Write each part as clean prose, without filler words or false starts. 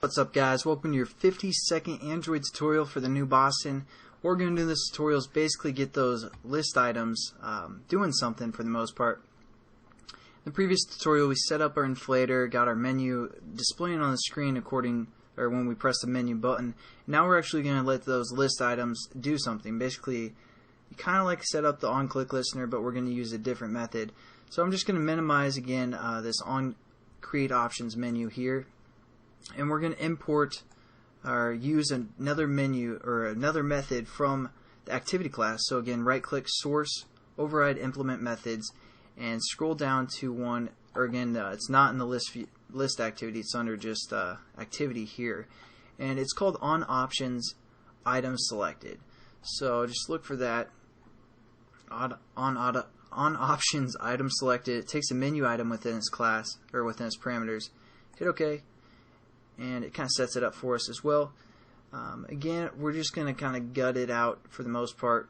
What's up, guys? Welcome to your 50-second Android tutorial for the new Boston. What we're going to do in this tutorial is basically get those list items doing something for the most part. In the previous tutorial, we set up our inflator, got our menu displaying on the screen when we press the menu button. Now we're actually going to let those list items do something. Basically, you kind of like set up the on-click listener, but we're going to use a different method. So I'm just going to minimize again this on create options menu here. And we're going to import or use another menu or another method from the activity class. So again, right click source, override implement methods, and scroll down to one, or again, it's not in the list activity, it's under just activity here. And it's called on options item selected. So just look for that on options item selected. It takes a menu item within its class or within its parameters. Hit OK. And it kind of sets it up for us as well. Again, we're just going to kind of gut it out for the most part.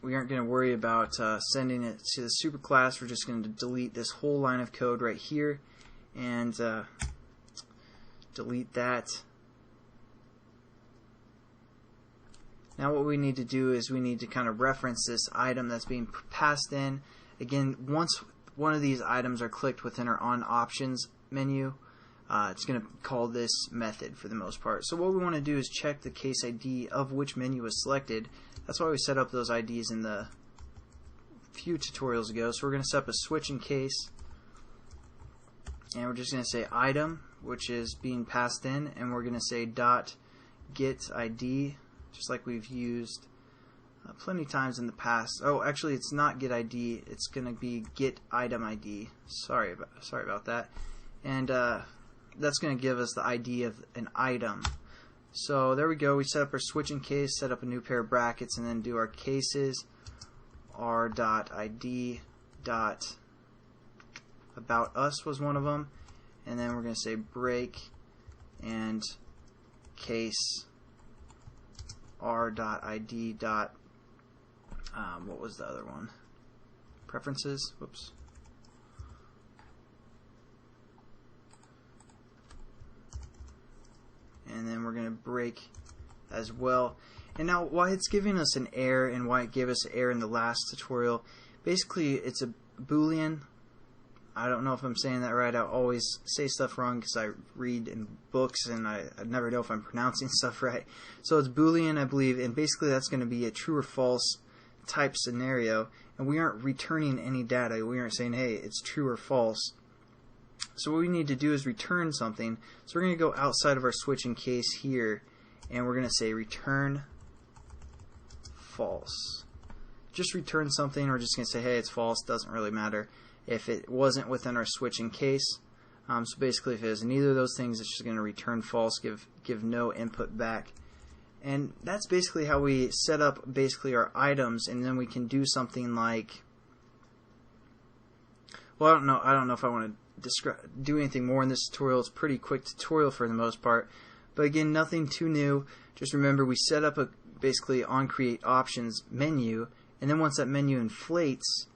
We aren't going to worry about sending it to the superclass. We're just going to delete this whole line of code right here and delete that. Now what we need to do is we need to kind of reference this item that's being passed in. Again, once one of these items are clicked within our on options menu, it's going to call this method for the most part. So what we want to do is check the case ID of which menu was selected. That's why we set up those IDs in the few tutorials ago. So we're going to set up a switch in case, and we're just going to say item, which is being passed in, and we're going to say dot get ID, just like we've used plenty times in the past. Oh, actually, it's not get ID. It's going to be get item ID. Sorry about that. And that's going to give us the ID of an item. So there we go. We set up our switch in case, set up a new pair of brackets, and then do our cases. r.id. About us was one of them, and then we're going to say break and case r.id. What was the other one? Preferences. Whoops. And then we're going to break as well. And now why it's giving us an error and why it gave us an error in the last tutorial, basically it's a Boolean. I don't know if I'm saying that right. I always say stuff wrong because I read in books and I never know if I'm pronouncing stuff right. So it's Boolean, I believe, and basically that's going to be a true or false type scenario, and we aren't returning any data. We aren't saying, hey, it's true or false. So what we need to do is return something. So we're going to go outside of our switch in case here, and we're going to say return false. Just return something. We're just going to say, hey, it's false. Doesn't really matter if it wasn't within our switch in case. So basically, if it is neither of those things, it's just going to return false, give no input back. And that's basically how we set up basically our items, and then we can do something like, well, I don't know if I want to do anything more in this tutorial. It's a pretty quick tutorial for the most part, but again, nothing too new. Just remember, we set up a basically on create options menu, and then once that menu inflates,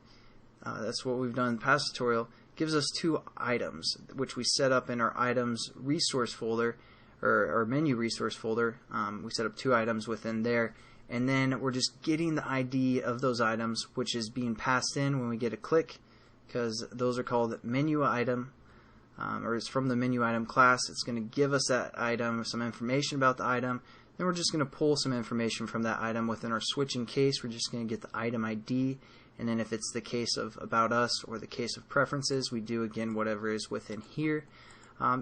that's what we've done in the past tutorial, gives us two items which we set up in our items resource folder, or our menu resource folder. We set up two items within there, and then we're just getting the ID of those items, which is being passed in when we get a click, because those are called menu item, or it's from the menu item class. It's going to give us that item, some information about the item. Then we're just going to pull some information from that item within our switch in case. We're just going to get the item ID, and then if it's the case of about us or the case of preferences, we do again whatever is within here.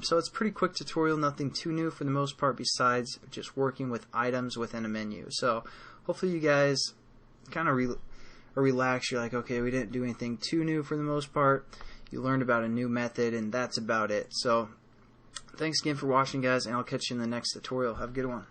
So it's a pretty quick tutorial, nothing too new for the most part besides just working with items within a menu. So hopefully you guys kind of relax. You're like, okay, we didn't do anything too new for the most part. You learned about a new method, and that's about it. So thanks again for watching, guys, and I'll catch you in the next tutorial. Have a good one.